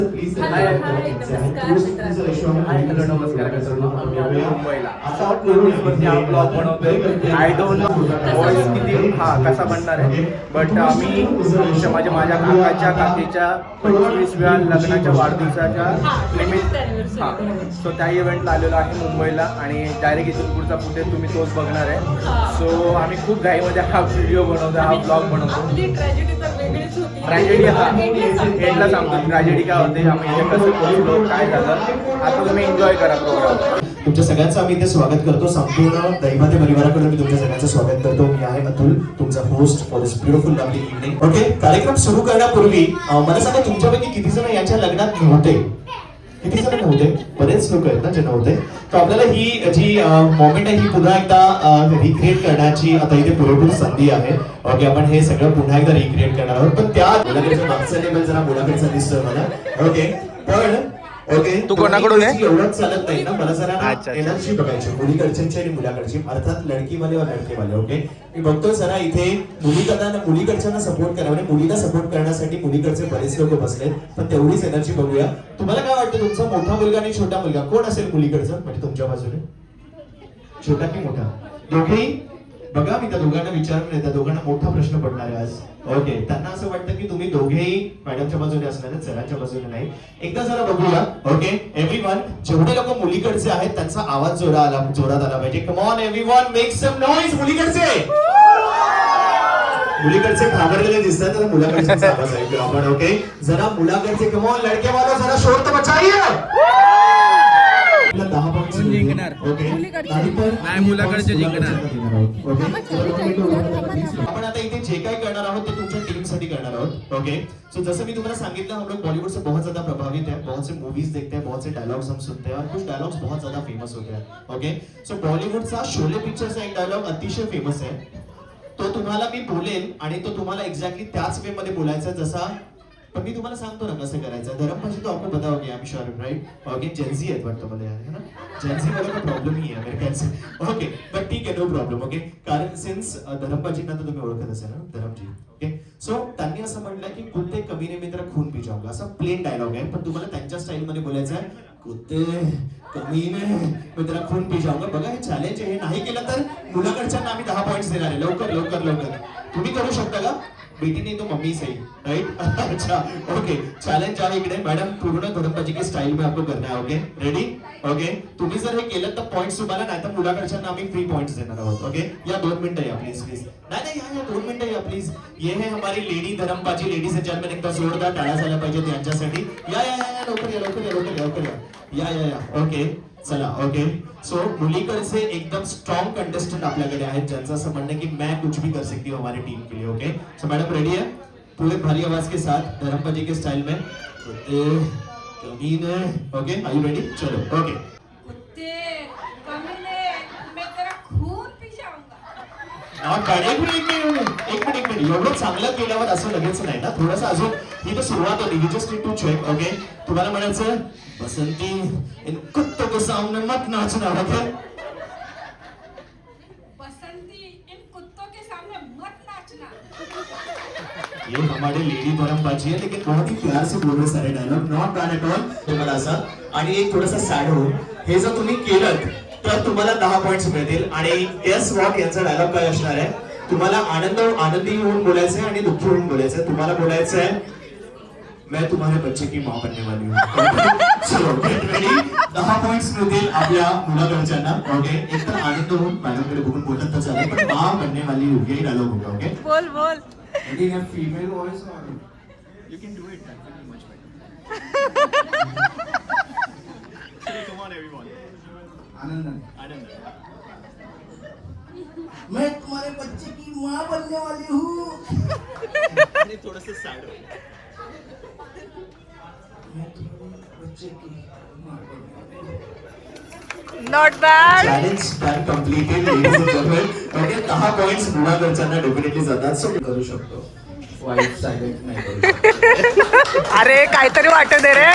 नमस्कार मित्रांनो, आम्ही आलो मुंबईला. शॉर्ट नोटीसवरती हा ब्लॉग बनवतोय. आय डोंट नो व्हॉइस किती कसा बनणार आहे, बट आम्ही माझ्या काकाच्या 25व्या लग्नाच्या वाढदिवसाच्या निमित्त सो त्या इव्हेंटला आलेलो आहे मुंबईला आणि डायरेक्ट इथून पुढचा फुटेज तुम्ही तोच बघणार आहे. सो आम्ही खूप घाईमध्ये हा व्हिडिओ बनवतो, हा ब्लॉग बनवतो. ट्रॅजेडी एंडला सांगतो ट्रॅजेडी काय होते, आम्ही इथे कसं पोहोचलो, काय झालं. आता तुम्ही एन्जॉय करा प्रोग्राम. तुमच्या सगळ्यांचं आम्ही इथे स्वागत करतो. संपूर्ण दैवाते परिवाराकडून मी तुमच्या सगळ्यांचं स्वागत करतो. मी आहे अतुल, तुमचा host for this beautiful lovely evening. Okay, कार्यक्रम सुरू करण्यापूर्वी मला सांगा तुमच्यापैकी किती जण याच्या लग्नात नव्हते? किती जण नव्हते? बरेच लोक आहेत ना जे नव्हते. तर आपल्याला ही जी मोमेंट आहे ही पुन्हा एकदा रिक्रिएट करण्याची आता इथे पुरेपूर संधी आहे. ओके, आपण हे सगळं पुन्हा एकदा रिक्रिएट करणार आहोत. पण त्या मुलाकडचा मागचा लेवल जरा मुलाकडचा दिसतोय मला. ओके, पण ओके तू कोणाकडून आहे? एवढंच चालत नाही ना, मला जरा एनर्जी बघायची मुलीकडची आणि मुलाकडची, अर्थात लडकीवाले व लडकेवाले. ओके, मी बघतोय जरा इथे मुलीकडच्यांना सपोर्ट करा, म्हणजे मुलीला सपोर्ट करण्यासाठी मुलीकडचे बरेच लोक बसलेत. पण तेवढीच एनर्जी बघूया. तुम्हाला काय वाटतं, तुमचा मोठा मुलगा आणि छोटा मुलगा कोण असेल मुलीकडचं, म्हणजे तुमच्या बाजूने छोटा की मोठा? दोघेही बघा, मी त्या दोघांना विचारलं, त्या दोघांना मोठा प्रश्न पडणार आहे आज. ओके, त्यांना असं वाटतं की तुम्ही दोघेही मॅडमच्या बाजूने असणार आहेत, सरांच्या बाजूने नाही. एकदा जरा बघूया. ओके एव्हरीवन, जेवढे लोक मुलीकडचे आहेत त्यांचा आवाज जोरात आला पाहिजे. Come on everyone, make some noise. मुलीकडचे घाबरलेले दिसतात, तर मुलाकडचे आवाज ऐकूया आपण. ओके, जरा मुलाकडचे कम ऑन लडकेवालो, जरा शोर तर बचाइए. 10 पॉइंट्स जिंकणार. ओके, नाही मुलाकडचे जिंकणार. आपण आता इथे जे काय करणार आहोत ते तुमच्या टीम साठी करणार आहोत. ओके, सो जैसे मी तुम्हाला सांगितलं, हम लोग बॉलीवुड से बहुत ज्यादा प्रभावित है, बहुत से मूवीज देखते हैं, बहुत से डायलॉग्स हम सुनते हैं और कुछ डायलॉग्स बहुत ज्यादा फेमस होते हैं. ओके, सो बॉलीवुडचा शोले पिक्चरचा एक डायलॉग अतिशय फेमस आहे. तो तुम्हाला मी बोलेल आणि तो तुम्हाला एक्झॅक्टली त्याच वे मध्ये बोलायचा जसा, पण मी तुम्हाला सांगतो ना कसं करायचं. धर्मपाजी तो आपको पता होगा, I am sure, right? Okay, Gen Z आहेत वाटतं मला, है ना? जेन्सी वाला कोई प्रॉब्लेम नहीं है अमेरिकन. ओके, बट ठीक आहे, नो प्रॉब्लेम. ओके, कारण सिन्स धर्मपाजींना तर तुम्ही ओळखत असाल ना, धरमजी. ओके, सो त्यांनी असं म्हटलं की कुत्ते कमीने में तेरा खून पी जाऊंगा, असं प्लेन डायलॉग आहे. पण तुम्हाला त्यांच्या स्टाईल मध्ये बोलायचं आहे, कुत्ते कमीने में तेरा खून पी जाऊंगा. बघा, हे चॅलेंज आहे. हे नाही केलं तर मुलाकडच्यांना आम्ही 10 पॉइंट्स देणार आहे. लवकर लवकर लवकर तुम्ही करू शकता का? बेटी नहीं तो मम्मी सही, राइट? अच्छा, ओके, चैलेंज आहे इकडे. मॅडम, पूर्ण धर्मपाजी की स्टाईल में आपको करना है. Okay, ready? ओके, तुम्ही जर हे केलं तर पॉइंट्स तुम्हाला, नाही तर मुलाकडच्यांना आम्ही फ्री पॉइंट्स देणार आहोत. ओके, या 2 मिनिटं या प्लीज. नाही या 2 मिनिटं या प्लीज. ये है हमारी लेडी धर्मपाजी. लेडीज एंड जेंटलमैन, एकदा जोरदार टाळ्या झाल्या पाहिजेत यांच्यासाठी. या लवकर या. ओके, चला. ओके, सो मुलीकडचे एकदम स्ट्रॉन्ग कंटेस्टेंट आपल्याकडे आहेत, ज्यांचं असं म्हणणं की मैं कुछ भी कर सकती हूँ हमारी टीम के लिए. ओके, सो मैडम रेडी है? पूरे भारी आवाज के साथ धर्मपाजी के स्टाइल में. कमीने. Okay, are you ready? चलो. ओके, कुत्ते कमीने मैं तेरा खून पी जाऊंगा. एक मिनिट. एवढं चांगलं केल्यावर असं लगेच नाही ना, थोडंसं अजून ही तर सुरुवात होती. We just need to check. Okay, तुम्हाला म्हणायचं बसंती इन कुत्तों के सामने मत नाचना. ओके, बसंती इन कुत्तों के सामने मत नाचना. ये हमारे लेडी धर्मपाजी है, लेकिन बहुत ही प्यार से बोल रहे सारे dialogue. Not bad at all. तुम्हाला असा आणि एक थोडासा सॅड हो, हे जर तुम्ही केलं तर तुम्हाला 10 पॉइंट्स मिळतील. आणि गेस व्हॉट, यांचा डायलॉग काय असणार आहे? तुम्हाला आनंदी होऊन बोलायचंय आणि दुःखी होऊन बोलायचंय. तुम्हाला बोलायचं आहे, मैं तुम्हारे बच्चे की माँ बनने वाली हूँ. चलो, गेट रेडी. 10 पॉइंट्स मिळतील आपल्या मुलाकडच्यांना. ओके, एक तर आनंद होऊन मॅडमकडे बघून बोलत तर चालेल, पण माँ बनने वाली हूँ यही डायलॉग होगा. ओके, बोल. Maybe in a female voice or you can do it. That will be much better. Come on, everyone. Anand. मैं तुम्हारे बच्चे की माँ बनने वाली हूँ. आणि थोडंसं सॅड हो. मैं तुम्हारे बच्चे की माँ बनने वाली हूँ. Not bad. Challenge done completed, ladies and gentleman. Okay, 10 points मुलाकडच्यांना डेफिनेटली जातात. सो करू शकतो. वाईट सायलेंट नाही करू शकतो. अरे काहीतरी वाटू दे रे.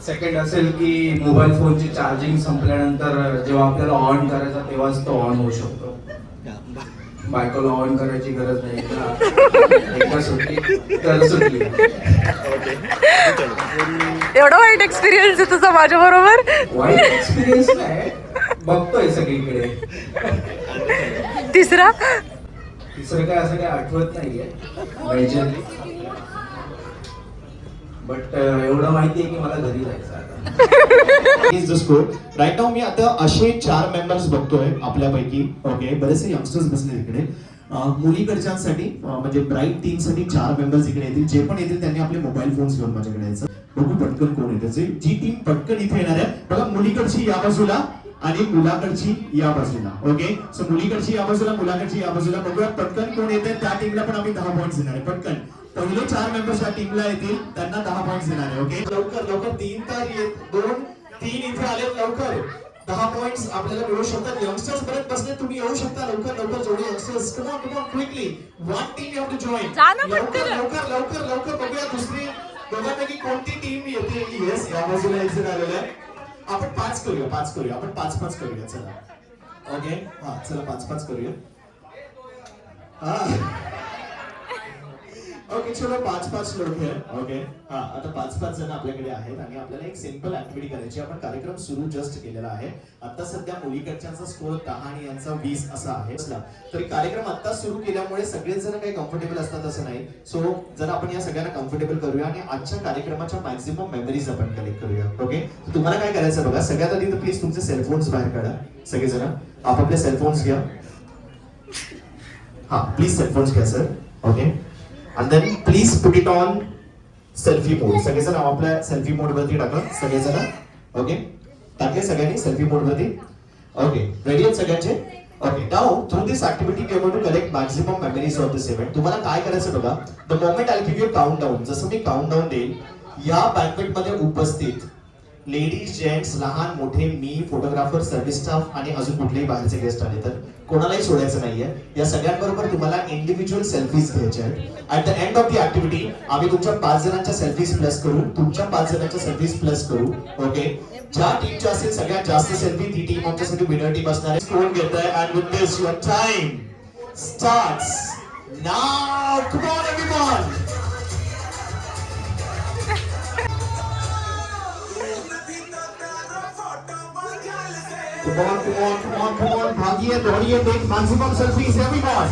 सेकंड असेल की मोबाईल फोनची चार्जिंग संपल्यानंतर जेव्हा आपल्याला ऑन करायचा तेव्हाच तो ऑन होऊ शकतो. बायकोला ऑन करायची गरज नाही. एकदा सुटली तर सुटली. एवढा वाईट एक्सपिरियन्स आहे तुझा माझ्या बरोबर. वाईट एक्सपिरियन्स नाही, बघतोय सगळीकडे. तिसरं काय असं काय आठवत नाहीये मेजरली, बट एवढं माहिती आहे की मला घरी जायचं आता. इज द स्कोर राईट नाव. मी आता असे 4 मेंबर्स बघतोय आपल्यापैकी. ओके, बरेचसे यंगस्टर्स बसले इकडे. मुलीकडच्यांसाठी म्हणजे ब्राईट टीम साठी 4 मेंबर्स इकडे येतील. जे पण येतील त्यांनी आपले मोबाईल फोन्स घेऊन माझ्याकडे यायचं. बघू पटकन कोण येते. जी टीम पटकन इथे येणार आहे बघा, मुलीकडची या बाजूला आणि मुलाकडची या बाजूला. ओके, सो मुलीकडची या बाजूला, मुलाकडची या बाजूला. बघूया पटकन कोण येते. त्या टीमला पण आम्ही 10 पॉईंट्स देणार आहे. पटकन पहिले 4 मेंबर्स या टीमला येतील, त्यांना 10 पॉईंट्स देणार आहे. ओके, लवकर लवकर 3 तर 2-3 इथे आले. लवकर 10 पॉईंट्स आपल्याला मिळू शकतात. यंगस्टर्स बरेच बसले, तुम्ही येऊ शकता. लवकर लवकर जोडी youngsters. Come on quickly. One team you have to join. जा ना लवकर पटकन. लवकर लवकर लवकर बघूया दुसरी दोघांपैकी कोणती टीम येते. येस, या बाजूला एक जण आलेला आहे. आपण 5 करूया. आपण 5-5 करूया. चला. ओके, हा चला 5-5 करूया. ओके, चलो 5-5 लोक आहे. ओके, हा आता 5-5 जण आपल्याकडे आहेत आणि आपल्याला एक सिंपल ऍक्टिव्हिटी करायची. आपण कार्यक्रम सुरू जस्ट केलेला आहे. आता सध्या मुलीकडच्यांचा स्कोर 10 आणि यांचा 20 असा आहे. तरी कार्यक्रम आता सुरू केल्यामुळे सगळेच जण काही कम्फर्टेबल असतात असं नाही. सो जर आपण या सगळ्यांना कम्फर्टेबल करूया आणि आजच्या कार्यक्रमाच्या मॅक्झिमम मेमरीज आपण कलेक्ट करूया. ओके, तर तुम्हाला काय करायचं बघा, सगळ्यात आधी तर प्लीज तुमचे सेलफोन्स बाहेर काढा. सगळेजण आपापले सेलफोन्स घ्या. हा प्लीज सेलफोन्स घ्या sir. Okay, and then please put it on selfie mode. सगळेजण आपल्या सेल्फी मोड वरती टाका. सगळेजण ओके टाकले सगळ्यांनी सेल्फी मोड वरती. ओके, रेडी आहेत सगळ्यांचे. Okay, now through this activity we are going to collect maximum memories of this event. तुम्हाला काय करायचं बघा, the moment I give you countdown, जसं मी काउंटडाऊन देईल, या बँकेट मध्ये उपस्थित लेडीज, जेंट्स, लहान मोठे, मी, फोटोग्राफर, सर्व्हिस स्टाफ आणि अजून कुठलेही बाहेरचे गेस्ट आले तर कोणालाही सोडायचं नाहीये. या सगळ्यांबरोबर तुम्हाला इंडिव्हिज्युअल सेल्फीज घ्यायच्या आहेत. At the end of the activity आम्ही तुमच्या 5 जणांच्या सेल्फीज प्लस करू, तुमच्या 5 जणांच्या सेल्फीज प्लस करू. ओके, ज्या टीमच्या असेल सगळ्यात जास्त सेल्फी ती टीम आमच्यासाठी विनर टीम असणार आहे. स्कोर घेत आहे. And with this your time starts now. Come on everyone. Come on, भागिए, दौड़िए, take maximum selfies, everyone.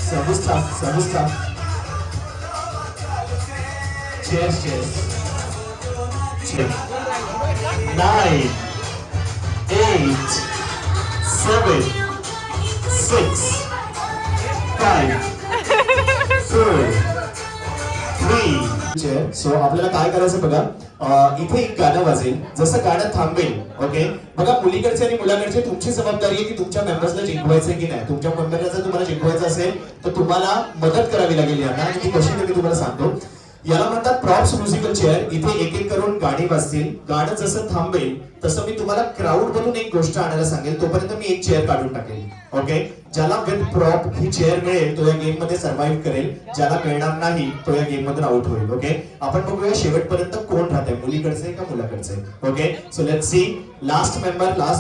Service staff. Cheers. 9, 8, 7, 6, 5, 4, 3. So आपल्याला काय करायचं बघा, इथे एक गाणं वाजेल. जसं गाणं थांबेल, ओके, बघा मुलीकडचे आणि मुलाकडचे तुमची जबाबदारी आहे की तुमच्या मेंबर्सला जिंकवायचं की नाही. तुमच्या मेंबरला जर तुम्हाला जिंकवायचं असेल तर तुम्हाला मदत करावी लागेल यांना. आणि ती कशी ते मी तुम्हाला सांगतो. याला म्हणतात प्रॉप्स म्युझिकल चेअर. इथे एक एक करून गाणी वाजतील. गाणं जसं थांबेल तसं मी तुम्हाला क्राऊड मधून एक गोष्ट आणायला सांगेल. तोपर्यंत मी एक चेअर काढून टाकेल. ओके, ज्याला विथ प्रॉप ही चेअर मिळेल तो या गेम मध्ये सर्व्हाइव्ह करेल. ज्याला मिळणार नाही तो या गेम मधून आउट होईल. ओके, आपण बघूया शेवटपर्यंत कोण राहते, मुलीकडचे का मुलाकडचे. Okay, so let's see. Last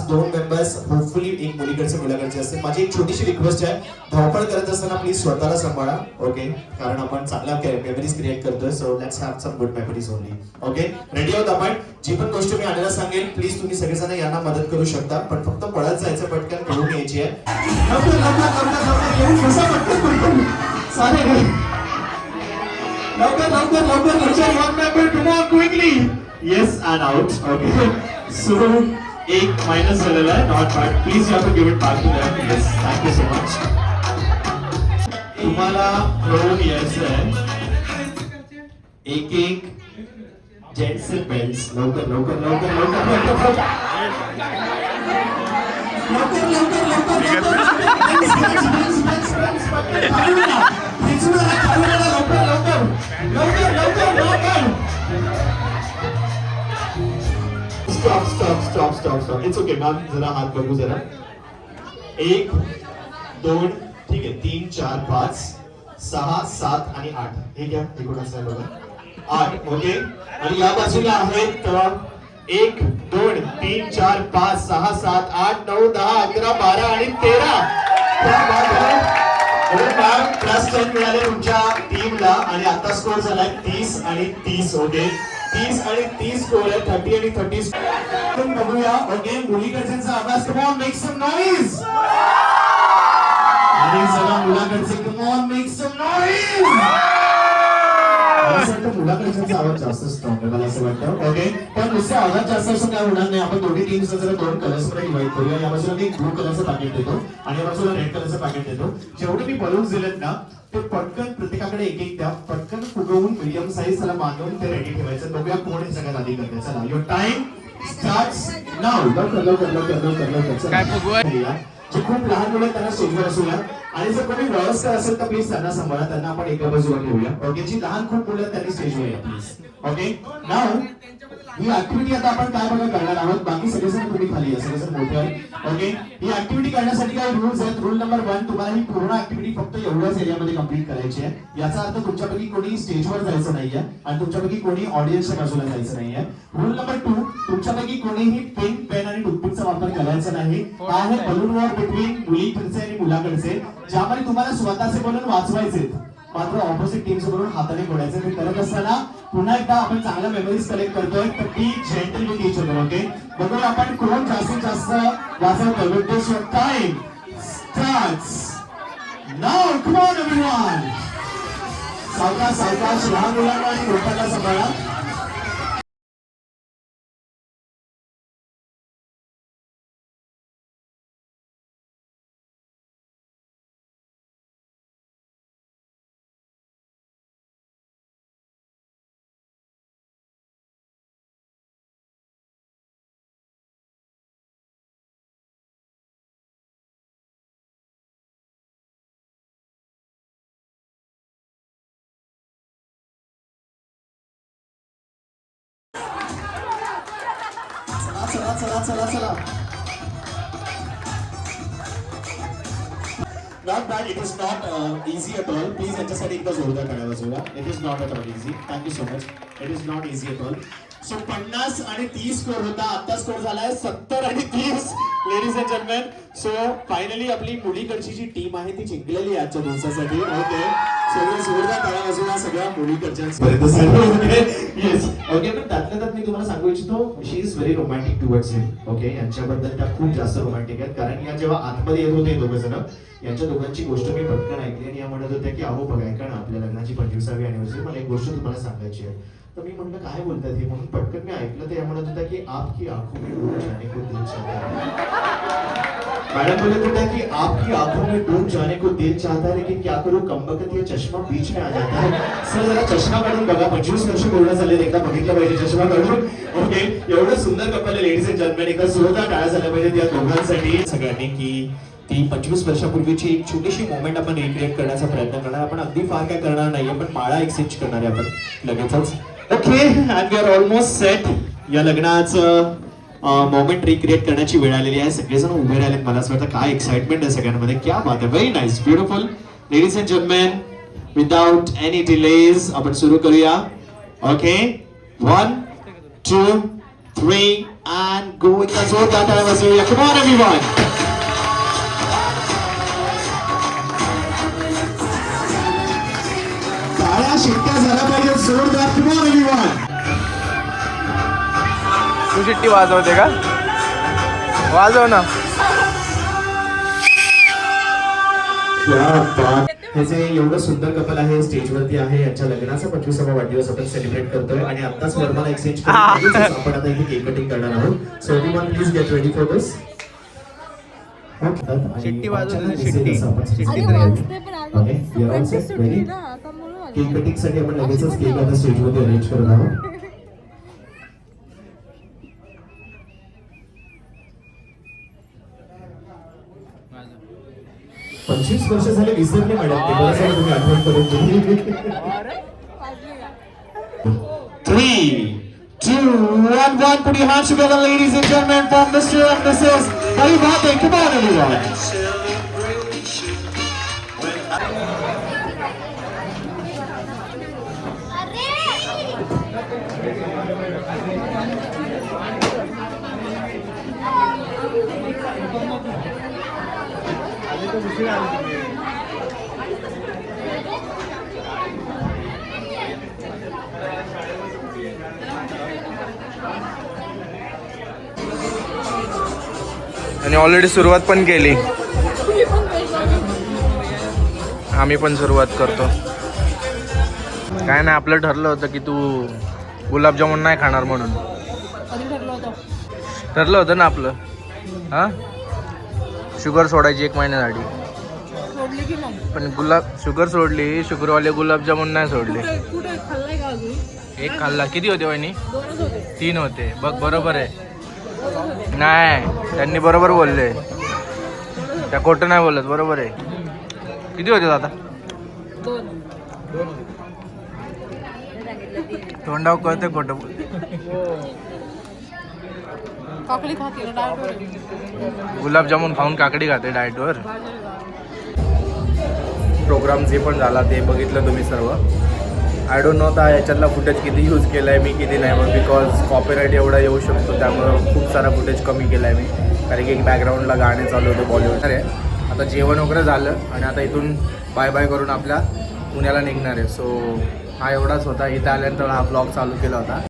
2 members hopefully एक मुलीकडचे मुलाकडचे असतील. माझी एक छोटीशी रिक्वेस्ट आहे, धावपळ करत असताना प्लीज स्वतःला सांभाळा. ओके, कारण आपण चांगल्या मेमरीज क्रिएट करतोय. So let's have some good memories only. Okay, ready आहोत आपण. जी पण गोष्ट मी आणायला सांगेल प्लीज तुम्ही सगळेजण यांना मदत करू शकता. पण फक्त पळत जायचं, पटकन घेऊन यायची आहे. Yes and out. Okay, so एक मायनस झालेला आहे. Not bad. Please you have to give it back to them. Yes, thank you so much. तुम्हाला मिळून यायचं आहे एक जेंट्सचे बेल्ट्स. लवकर स्टॉप. इट्स ओके मॅम, जरा हात बघू जरा. 1, 2, ठीक आहे, 3, 4, 5, 6, 7 आणि 8. हे घ्या, हे कोणाचं आहे बघा. 8. ओके, आणि या बाजूला आहेत 1 2 3 4 5 6 7 8 9 10 11 12 आणि 13. क्या बात आहे. +10 मिळाले तुमच्या टीमला आणि आता स्कोर झालाय 30 आणि 30. ओके 30 आणि 30 स्कोर आहे. 30 आणि 30 बघूया. ओके मुलीकडच्यांचा आवाज. Come on make some noise. आणि सगळ्या मुलाकडचे come on make some noise. मुलाकडच्यांचा आवाज जास्त स्ट्रॉंग आहे मला असं वाटतं. ओके पण नुसते आवाज जास्त असून काय होणार नाही. आपण दोन्ही टीम्स जरा 2 कलर्स मध्ये डिवाइड करूया. या बाजूला मी ब्लू कलरचं पॅकेट देतो आणि या बाजूला रेड कलरचं पॅकेट देतो. जेवढे मी बलून्स दिलेत ना ते पटकन प्रत्येकाकडे एक एक द्या. पटकन फुगवून मीडियम साईज त्याला बांधून ते रेडी ठेवायचं. बघूया कोण हे सगळ्यात आधी करते. चला युअर टाइम स्टार्ट्स नाउ. लवकर काय फुगवा? जे खूप लहान मुलं त्यांना स्टेजवर असूया आणि जर कोणी वयस्कर असेल तर प्लीज त्यांना सांभाळा. त्यांना आपण एका बाजूला ठेवूया. ओके जी लहान खूप मुलं त्यांनी स्टेजवर या please. Okay now he activity आता आपण काय बघा करणार आहोत. बाकी सगळेजण तुम्ही खाली या. सगळेजण मोठे आहेत. ओके ही ऍक्टिव्हिटी करण्यासाठी काही रूल्स आहेत. रूल नंबर 1 तुम्हाला ही पूर्ण ऍक्टिव्हिटी फक्त एवढ्याच एरियामध्ये कंप्लीट करायची आहे. याचा अर्थ तुमच्यापैकी कोणी स्टेजवर जायचं नाहीये आणि तुमच्यापैकी कोणी ऑडियन्सच्या बाजूला जायचं नाहीये. रूल नंबर 2 तुमच्यापैकी कोणीही पेन पेन आणि टूथपिकचा वापर करायचा नाही. हा आहे बलून वॉर बिटवीन मुलीकडचे आणि मुलाकडचे ज्यामध्ये तुम्हाला स्वतःचे बलून वाचवायचे मात्र ऑपोजिट टीम सोबत हाताने फोडायचे. ते करत असताना पुन्हा एकदा आपण चांगल्या मेमरीज कलेक्ट करतोय तर ती gentle with each other. Okay बघूया आपण कोण जास्तीत जास्त वाचवतोय. With this your time starts now. Come on everyone. सावकाश लहान मुलांना आणि मोठ्यांना सांभाळा. चला. Not bad. It is not easy at all. Please यांच्यासाठी एकदा जोरदार टाळ्या वाजवूया. It is not at all easy. Thank you so much. It is not easy at all. So 50 आणि 30 स्कोर होता. आता स्कोर झालाय 70 आणि 30. Ladies and gentleman so finally आपली मुलीकडची जी टीम आहे ती जिंकलेली आजच्या दिवसासाठी. ओके सगळे जोरदार टाळ्या वाजवूया सगळ्या मुलीकडच्या. येस ओके पण त्यातल्या त्यात मी तुम्हाला सांगू इच्छितो she is very romantic towards him. Okay यांच्याबद्दल त्या खूप जास्त रोमॅन्टिक आहेत कारण या जेव्हा आतमध्ये येत होते दोघं जण यांच्या दोघांची गोष्ट मी पटकन ऐकली आणि या म्हणत होत्या की अहो बघा ऐका ना आपल्या लग्नाची 25वी अॅनिव्हर्सरी मला एक गोष्ट तुम्हाला सांगायची आहे. तर मी म्हटलं काय बोलतात हे म्हणून पटकन मी ऐकलं तर या म्हणत होत्या की आपकी आंखों में डूब जाने को दिल चाहता है. मैडम बोलत होत्या की आपकी आंखों में डूब जाने को दिल चाहता है लेकिन क्या करूं कमबख्त ये चष्मा बीच में आ जाता है. सर जरा चष्मा काढून बघा 25 वर्ष पूर्ण झाले एकदा बघितलं पाहिजे चष्मा काढून. ओके एवढं सुंदर कपल लेडीज अँड जेंटलमॅन एकदा जोरदार टाळ्या झाल्या पाहिजे या दोघांसाठी सगळ्यांनी की ती 25 वर्षापूर्वीची एक छोटीशी मोमेंट आपण रिक्रिएट करण्याचा प्रयत्न करणार. आपण अगदी फार काय करणार नाहीये पण माळा एक्सचेंज करणार आहे आपण लगेचच. Okay and we are almost set. या लग्नाचं मोमेंट रिक्रिएट करण्याची वेळ आलेली आहे. सगळेजण उभे राहिलेत. मला असं वाटतं काय एक्साइटमेंट आहे सगळ्यांमध्ये. क्या बात आहे. Very nice beautiful. Ladies and gentleman without any delays आपण सुरू करूया. Okay 1 2 3 and go. एकदा जोरदार टाळ्या वाजवूया. कम ऑन एव्हरीवन. शिट्ट्या झाल्या पाहिजे जोरदार. कम ऑन एव्हरीवन. तू शिट्टी वाजवते का? वाजव ना. हे जे एवढं सुंदर कपल आहे स्टेजवरती आहे यांच्या लग्नाचा 25वा वाढदिवस आपण सेलिब्रेट करतोय आणि आताच वर्माला एक्सचेंज करून आपण आता इथे केक कटिंग करणार आहोत. So everyone please get ready for this. शिट्टी वाजवते शिट्टी. Okay we are all set ready. Cake cutting साठी आपण लगेचच केक आता स्टेजवरती अरेंज करत आहोत. पंचवीस वर्ष झाले विसरले मॅडम ते. बरं तुम्ही आठवण करून दिली. 3 2 1 1 put your hands together ladies and gentlemen for Mr. and Mrs. Hari Bhate. Come on everyone. आणि ऑलरेडी सुरुवात पण केली. आम्ही पण सुरुवात करतो. काय नाही, आपलं ठरलं होतं की तू गुलाबजामुन नाही खाणार म्हणून. ठरलं होतं ना आपलं. हां, शुगर सोडायची 1 महिन्यासाठी. पण शुगर सोडली, शुगरवाले गुलाबजामुन नाही सोडले. एक खाल्ला. किती होते वहिनी? 3 होते. बघ, बरोबर आहे. नाही, त्यांनी बरोबर बोलले. त्या खोटं नाही बोलत, बरोबर आहे. किती होते दादा? 2. तोंडाव कळते खोटं बोल. काकडी खाते गुलाबजामुन खाऊन काकडी खाते डाएटवर. प्रोग्राम जे पण झाला ते बघितलं तुम्ही सर्व. आय डोंट नो आता याच्यातला फुटेज किती यूज केला आहे मी, किती नाही. मग बिकॉज कॉपीराईट एवढा येऊ शकतो, त्यामुळं खूप सारा फुटेज कमी केला आहे मी. कारण की बॅकग्राऊंडला गाणे चालू होते बॉलिवूड. अरे आता जेवण वगैरे झालं आणि आता इथून बाय बाय करून आपल्या पुण्याला निघणार आहे. सो हा एवढाच होता. इथं आल्यानंतर हा ब्लॉग चालू केला होता.